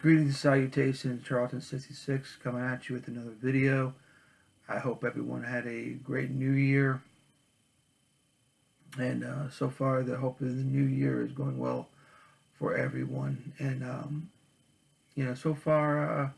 Greetings, salutations, Charlton66 coming at you with another video. I hope everyone had a great new year. And so far, the hope of the new year is going well for everyone. And, so far,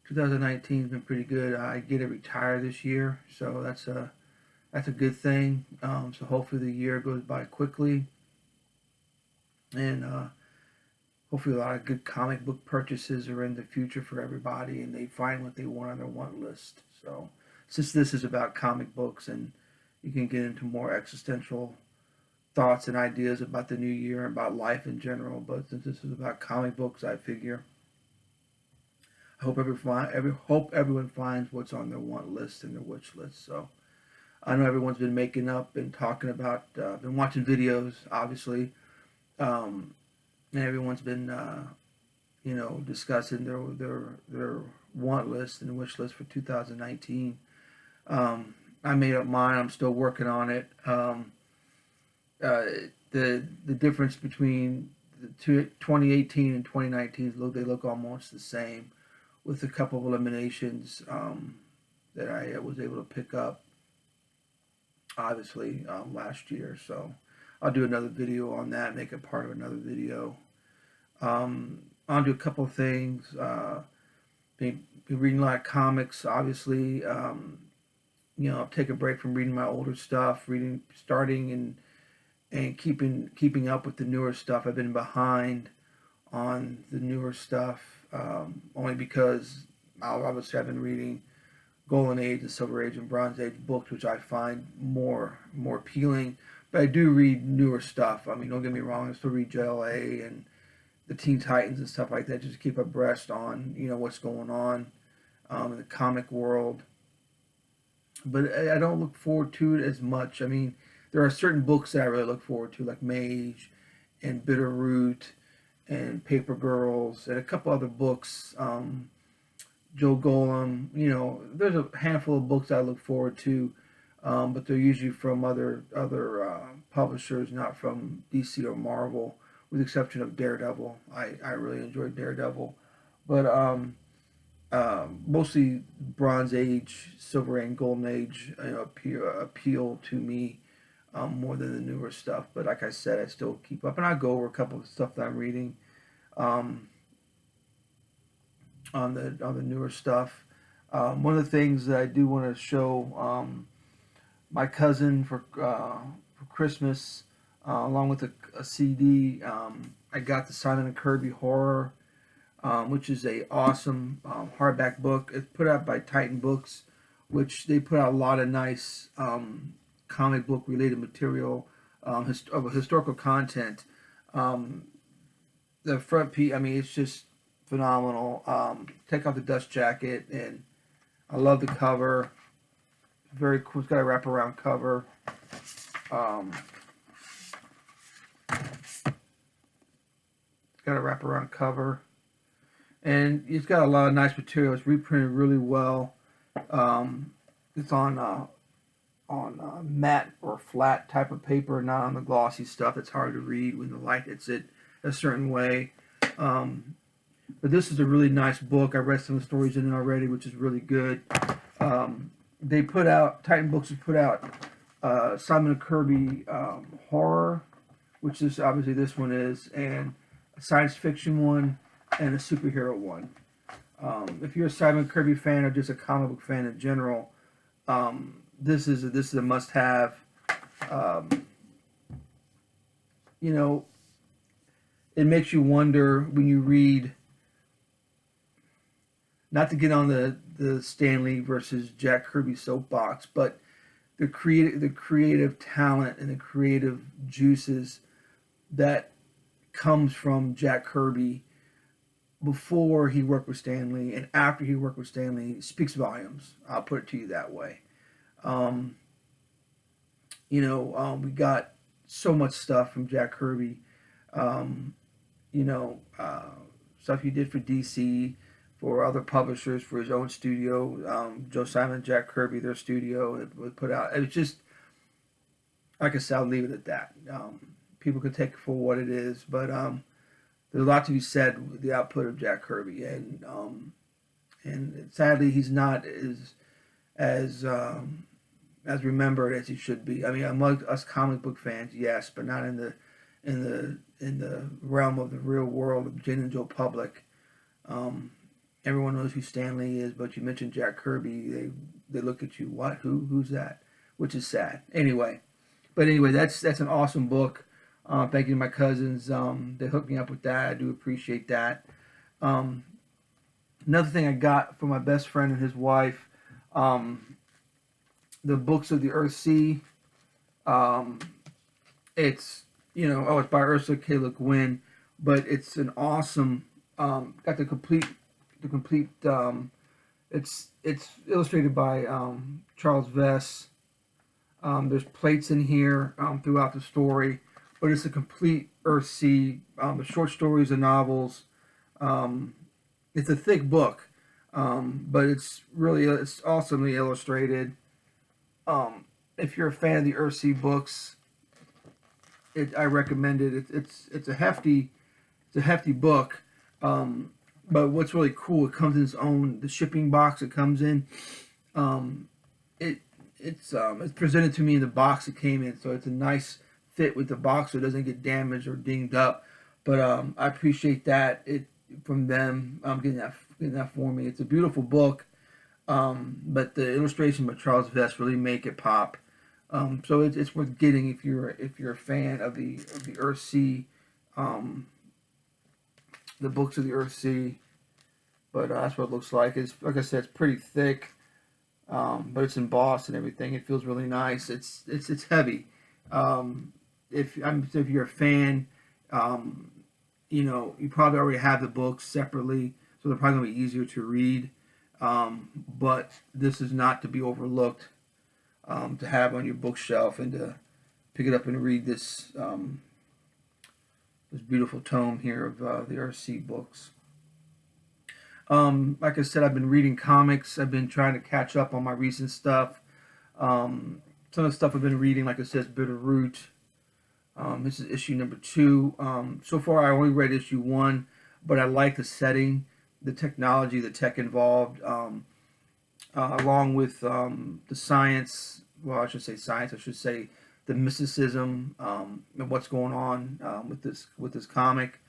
2019 has been pretty good. I get to retire this year, so that's a good thing. So hopefully the year goes by quickly. And hopefully a lot of good comic book purchases are in the future for everybody, and they find what they want on their want list. So since this is about comic books, and you can get into more existential thoughts and ideas about the new year and about life in general, but since this is about comic books, I figure I hope everyone finds what's on their want list and their wish list. So I know everyone's been making up and talking about, been watching videos, obviously. And everyone's been, discussing their want list and wish list for 2019. I made up mine. I'm still working on it. The difference between the 2018 and 2019 they look almost the same, with a couple of eliminations that I was able to pick up, obviously, last year. So I'll do another video on that, make it part of another video. I'll do a couple of things. Been reading a lot of comics, obviously. I'll take a break from reading my older stuff, starting and keeping up with the newer stuff. I've been behind on the newer stuff, only because obviously I've been reading Golden Age and Silver Age and Bronze Age books, which I find more appealing. But I do read newer stuff. I mean, don't get me wrong, I still read JLA and the Teen Titans and stuff like that, just to keep abreast on what's going on in the comic world. But I don't look forward to it as much. I mean, there are certain books that I really look forward to, like Mage and Bitterroot and Paper Girls and a couple other books. Joe Golem. There's a handful of books I look forward to, but they're usually from other publishers, not from DC or Marvel, with the exception of Daredevil. I really enjoyed Daredevil, but mostly Bronze Age, Silver and Golden Age appeal to me more than the newer stuff. But like I said, I still keep up, and I go over a couple of stuff that I'm reading on the newer stuff. One of the things that I do want to show my cousin for Christmas, along with a CD. I got the Simon and Kirby Horror, which is a awesome hardback book. It's put out by Titan Books, which they put out a lot of nice comic book related material of historical content. The front piece, I mean, it's just phenomenal. Take off the dust jacket, and I love the cover. Very cool. It's got a wraparound cover. It's got a wraparound cover, and it's got a lot of nice material. It's reprinted really well. It's on matte or flat type of paper, not on the glossy stuff. It's hard to read when the light hits it a certain way. But this is a really nice book. I read some of the stories in it already, which is really good. Titan Books has put out Simon and Kirby Horror, which is obviously this one is, and a science fiction one and a superhero one. If you're a Simon Kirby fan or just a comic book fan in general, this is a must-have. It makes you wonder when you read. Not to get on the Stan Lee versus Jack Kirby soapbox, but the creative talent and the creative juices that comes from Jack Kirby before he worked with Stan Lee and after he worked with Stan Lee speaks volumes. I'll put it to you that way. We got so much stuff from Jack Kirby. Stuff he did for DC, for other publishers, for his own studio. Joe Simon, Jack Kirby, their studio, it was put out. It was just, like I said, I'll leave it at that. People could take it for what it is, but there's a lot to be said with the output of Jack Kirby, and sadly he's not as remembered as he should be. I mean, among us comic book fans, yes, but not in the realm of the real world of Jen and Joe public. Um, Everyone knows who Stan Lee is, but you mentioned Jack Kirby, they look at you, what, who's that? Which is sad. Anyway, that's an awesome book. Thank you to my cousins. They hooked me up with that. I do appreciate that. Um, Another thing I got from my best friend and his wife, the books of the Earth Sea. Um, it's it's by Ursula K. Le Guin, but it's an awesome. Got the complete. It's illustrated by Charles Vess. There's plates in here throughout the story, but it's a complete Earthsea. The short stories and novels. It's a thick book, but it's awesomely illustrated. If you're a fan of the Earthsea books, I recommend it. It's a hefty book. But what's really cool, it comes in its own the shipping box it comes in. Um, it's presented to me in the box it came in, so it's a nice fit with the box, so it doesn't get damaged or dinged up. But I appreciate that from them. Getting that for me. It's a beautiful book, but the illustration by Charles Vess really make it pop. So it's worth getting if you're a fan of the Earthsea, the books of the Earthsea. But that's what it looks like. It's like I said, it's pretty thick. But it's embossed and everything. It feels really nice. It's heavy. If you're a fan, you probably already have the books separately, so they're probably gonna be easier to read. But this is not to be overlooked. To have on your bookshelf and to pick it up and read this beautiful tome here of the Earthsea books. Like I said, I've been reading comics. I've been trying to catch up on my recent stuff. Some of the stuff I've been reading, like I said, is Bitterroot. This is issue number 2. So far, I only read issue 1, but I like the setting, the technology, the tech involved, along with the science. Well, I should say science. I should say the mysticism and what's going on with this comic.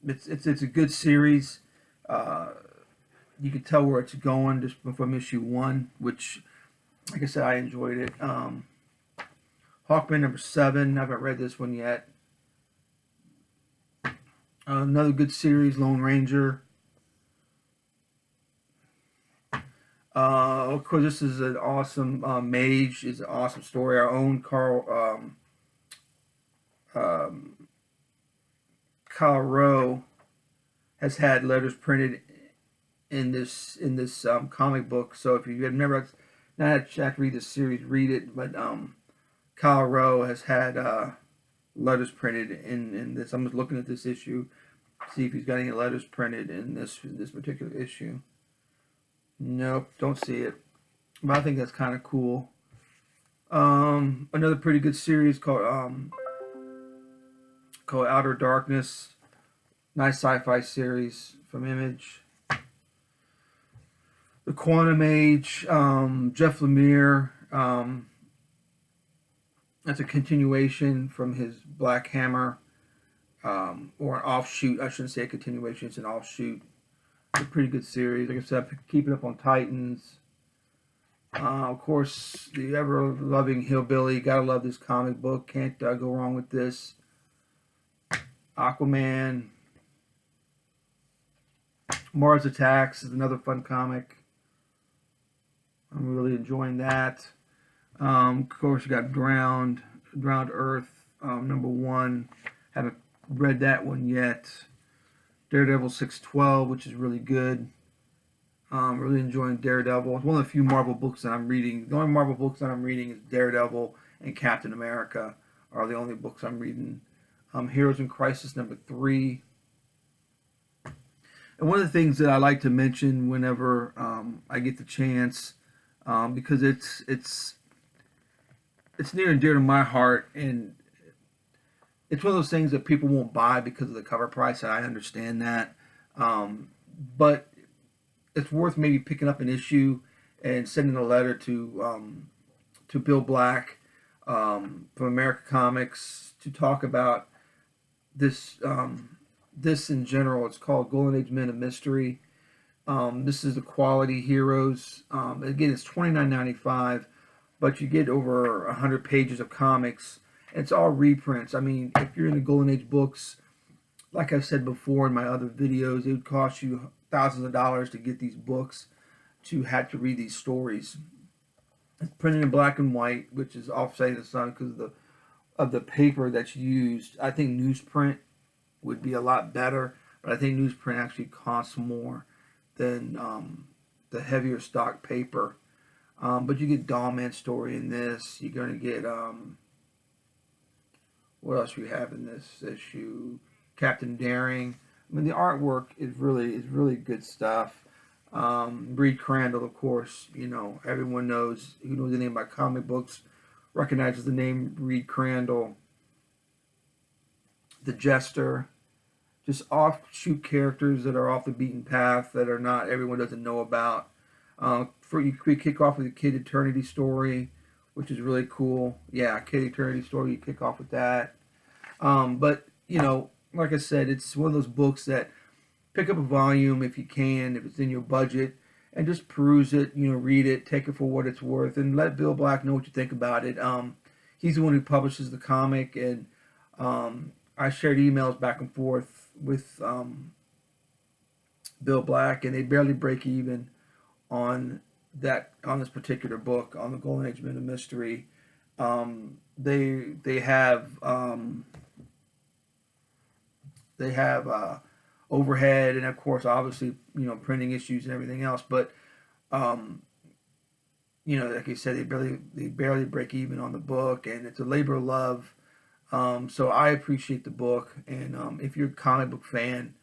It's a good series. You can tell where it's going just from issue 1, which, like I said, I enjoyed it. Hawkman number 7. I haven't read this one yet. Another good series, Lone Ranger. Of course, this is an awesome Mage. Is an awesome story. Our own Kyle Rowe has had letters printed in this comic book. So if you have never not had a chance to read this series, read it. But Kyle Rowe has had letters printed in this. I'm just looking at this issue, see if he's got any letters printed in this particular issue. Nope, don't see it. But I think that's kind of cool. Another pretty good series called Outer Darkness. Nice sci-fi series from Image. The Quantum Age, Jeff Lemire. That's a continuation from his Black Hammer, or an offshoot. I shouldn't say a continuation; it's an offshoot. It's a pretty good series. Like I said, keeping up on Titans. Of course, the ever-loving Hillbilly. Gotta love this comic book. Can't go wrong with this. Aquaman. Mars Attacks is another fun comic. I'm really enjoying that. Of course, you got Drowned Earth, number 1. Haven't read that one yet. Daredevil 612, which is really good. Really enjoying Daredevil. It's one of the few Marvel books that I'm reading. The only Marvel books that I'm reading is Daredevil and Captain America are the only books I'm reading. Heroes in Crisis number 3. And one of the things that I like to mention whenever I get the chance, because it's near and dear to my heart, and it's one of those things that people won't buy because of the cover price, and I understand that. But it's worth maybe picking up an issue and sending a letter to Bill Black from America Comics to talk about this this in general. It's called Golden Age Men of Mystery. This is the Quality Heroes. Again, it's $29.95, but you get over 100 pages of comics. It's all reprints. I mean, if you're into Golden Age books, like I said before in my other videos, it would cost you thousands of dollars to get these books, to have to read these stories. It's printed in black and white, which is offset in the sun because of the paper that's used. I think newsprint would be a lot better, but I think newsprint actually costs more than the heavier stock paper. But you get Dollman's story in this. You're going to get what else we have in this issue? Captain Daring. I mean, the artwork is really good stuff. Reed Crandall, of course, you know, everyone knows, who knows anything about comic books recognizes the name Reed Crandall. The Jester, just offshoot characters that are off the beaten path that are not, everyone doesn't know about. We kick off with a Kid Eternity story, which is really cool. Yeah, Kid Eternity story, you kick off with that. But, you know, like I said, it's one of those books that pick up a volume if you can, if it's in your budget, and just peruse it, you know, read it, take it for what it's worth, and let Bill Black know what you think about it. He's the one who publishes the comic, and I shared emails back and forth with Bill Black, and they barely break even on this particular book, on the Golden Age Men of Mystery. They have overhead, and of course, obviously, you know, printing issues and everything else. But you know, like I said, they barely break even on the book, and it's a labor of love. So I appreciate the book, and if you're a comic book fan,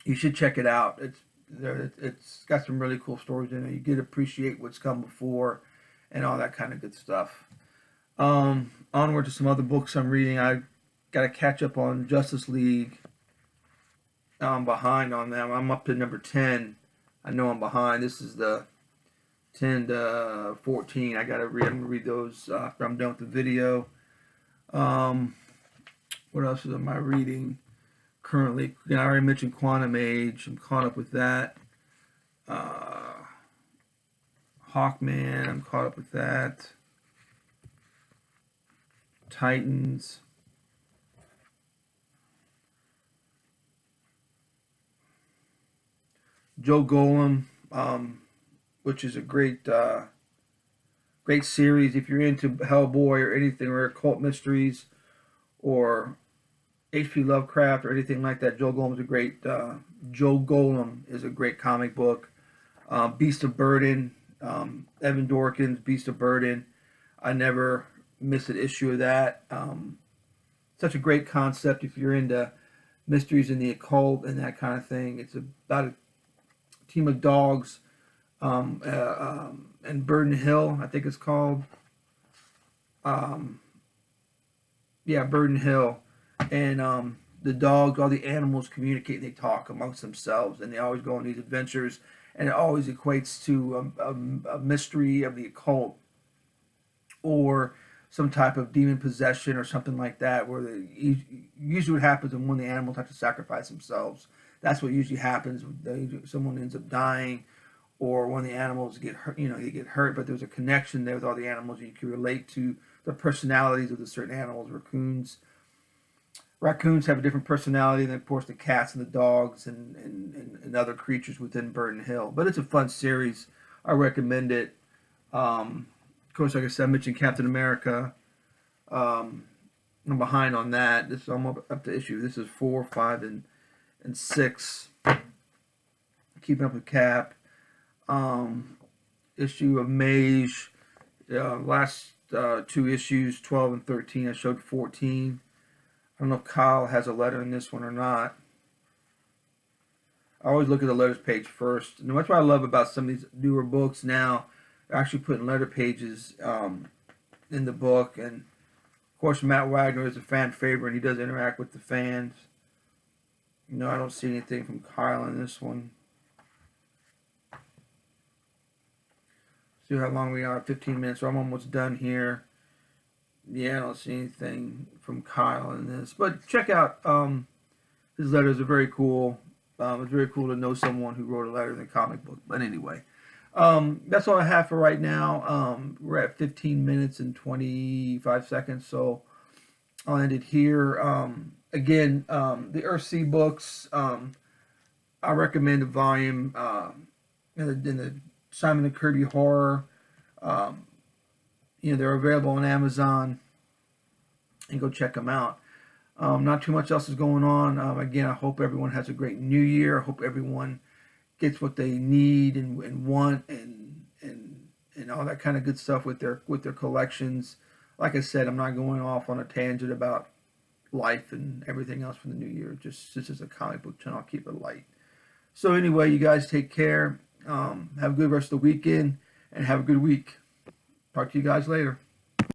you should check it out. It's got some really cool stories in it. You get to appreciate what's come before, and all that kind of good stuff. Onward to some other books I'm reading. I got to catch up on Justice League. I'm behind on them. I'm up to number 10. I know I'm behind. This is the 10 to 14. I'm going to read those after I'm done with the video. What else am I reading currently? I already mentioned Quantum Age. I'm caught up with that. Hawkman, I'm caught up with that. Titans. Joe Golem, which is a great series. If you're into Hellboy or anything, or occult mysteries, or H.P. Lovecraft or anything like that, Joe Golem is a great comic book. Beast of Burden, Evan Dorkin's Beast of Burden. I never miss an issue of that. Such a great concept if you're into mysteries in the occult and that kind of thing. It's about a team of dogs, and Burden Hill, I think it's called. Burden Hill, and the dogs, all the animals communicate. They talk amongst themselves, and they always go on these adventures, and it always equates to a mystery of the occult, or some type of demon possession or something like that. Where usually what happens is when the animals have to sacrifice themselves. That's what usually happens. Someone ends up dying, or when the animals get hurt, you know, they get hurt, but there's a connection there with all the animals. You can relate to the personalities of the certain animals. Raccoons have a different personality than, of course, the cats and the dogs and other creatures within Burden Hill. But it's a fun series. I recommend it. Of course, like I said, I mentioned Captain America. I'm behind on that. I'm up to issue. This is 4, 5, and 6. Keeping up with Cap. Issue of Mage. Last 2 issues, 12 and 13. I showed 14. I don't know if Kyle has a letter in this one or not. I always look at the letters page first. And that's what I love about some of these newer books now. They're actually putting letter pages in the book. And Of course, Matt Wagner is a fan favorite. He does interact with the fans. No, I don't see anything from Kyle in this one. See how long we are, 15 minutes, so I'm almost done here. Yeah, I don't see anything from Kyle in this. But check out his letters are very cool. It's very cool to know someone who wrote a letter in the comic book. But anyway, that's all I have for right now. We're at 15 minutes and 25 seconds, so I'll end it here. Again, the Earthsea books, I recommend the volume in the Simon and Kirby horror. They're available on Amazon, and go check them out. Not too much else is going on. Again, I hope everyone has a great New Year. I hope everyone gets what they need and want and all that kind of good stuff with their collections. Like I said, I'm not going off on a tangent about life and everything else for the new year. Just this is a comic book channel. I'll keep it light. So anyway, you guys take care. Have a good rest of the weekend and have a good week. Talk to you guys later.